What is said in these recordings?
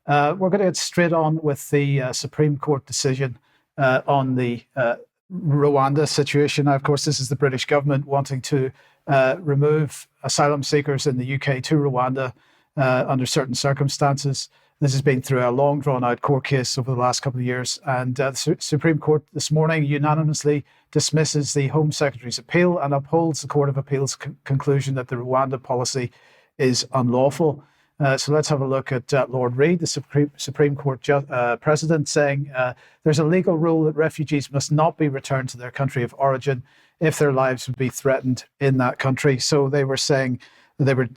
We're going to get straight on with the Supreme Court decision on the Rwanda situation. Now, of course, this is the British government wanting to remove asylum seekers in the UK to Rwanda under certain circumstances. This has been through a long, drawn-out court case over the last couple of years, and the Supreme Court this morning unanimously dismisses the Home Secretary's appeal and upholds the Court of Appeal's conclusion that the Rwanda policy is unlawful. So let's have a look at Lord Reid, the Supreme Court President, saying there's a legal rule that refugees must not be returned to their country of origin if their lives would be threatened in that country. So they were saying, they were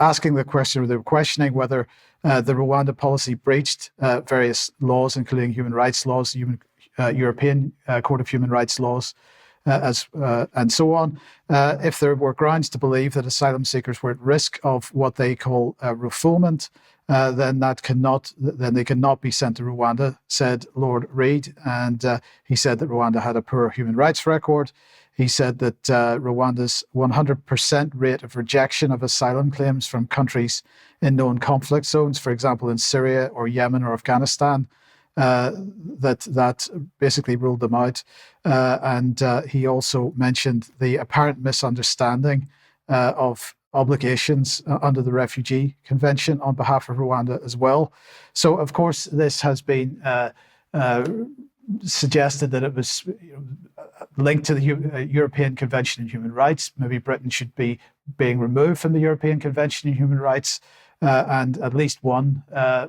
asking the question, or they were questioning whether the Rwanda policy breached various laws, including human rights laws, European Court of Human Rights laws, and so on. If there were grounds to believe that asylum seekers were at risk of what they call refoulement, then they cannot be sent to Rwanda, said Lord Reid. And he said that Rwanda had a poor human rights record. He said that Rwanda's 100% rate of rejection of asylum claims from countries in known conflict zones, for example, in Syria or Yemen or Afghanistan, that basically ruled them out. And he also mentioned the apparent misunderstanding of obligations under the Refugee Convention on behalf of Rwanda as well. So, of course, this has been suggested that it was linked to the European Convention on Human Rights. Maybe Britain should be being removed from the European Convention on Human Rights. And at least one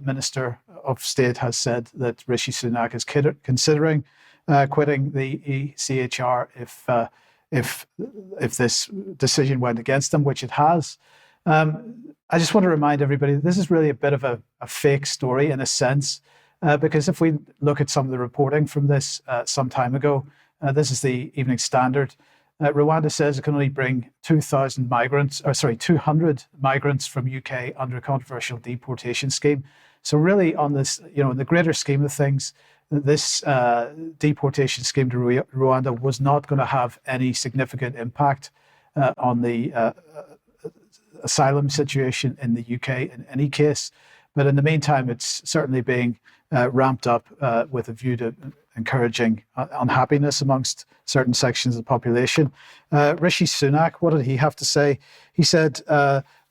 Minister of State has said that Rishi Sunak is considering quitting the ECHR if this decision went against him, which it has. I just want to remind everybody that this is really a bit of a fake story in a sense, because if we look at some of the reporting from this some time ago, this is the Evening Standard. Rwanda says it can only bring 200 migrants from UK under a controversial deportation scheme. So really on this, in the greater scheme of things, this deportation scheme to Rwanda was not going to have any significant impact on the asylum situation in the UK in any case. But in the meantime, it's certainly being ramped up with a view to encouraging unhappiness amongst certain sections of the population. Rishi Sunak, what did he have to say? He said,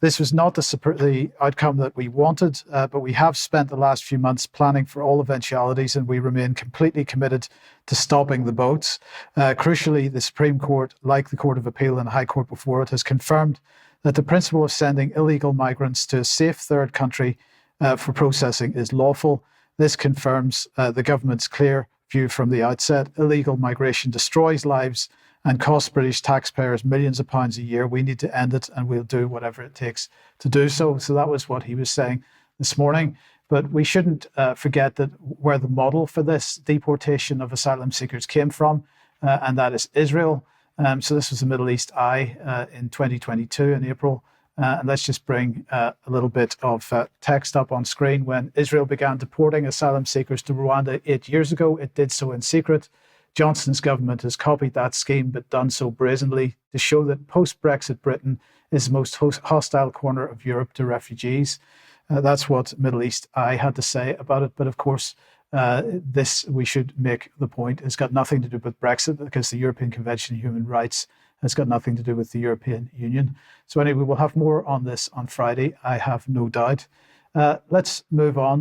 this was not the outcome that we wanted, but we have spent the last few months planning for all eventualities, and we remain completely committed to stopping the boats. Crucially, the Supreme Court, like the Court of Appeal and the High Court before it, has confirmed that the principle of sending illegal migrants to a safe third country for processing is lawful. This confirms the government's clear view from the outset. Illegal migration destroys lives and costs British taxpayers millions of pounds a year. We need to end it, and we'll do whatever it takes to do so. So that was what he was saying this morning. But we shouldn't forget that where the model for this deportation of asylum seekers came from, and that is Israel. So this was the Middle East Eye in 2022 in April. And let's just bring a little bit of text up on screen. When Israel began deporting asylum seekers to Rwanda 8 years ago, it did so in secret. Johnson's government has copied that scheme, but done so brazenly to show that post-Brexit Britain is the most hostile corner of Europe to refugees. That's what Middle East Eye had to say about it. But of course, this, we should make the point, has got nothing to do with Brexit, because the European Convention on Human Rights has got nothing to do with the European Union. So anyway, we'll have more on this on Friday, I have no doubt. Let's move on.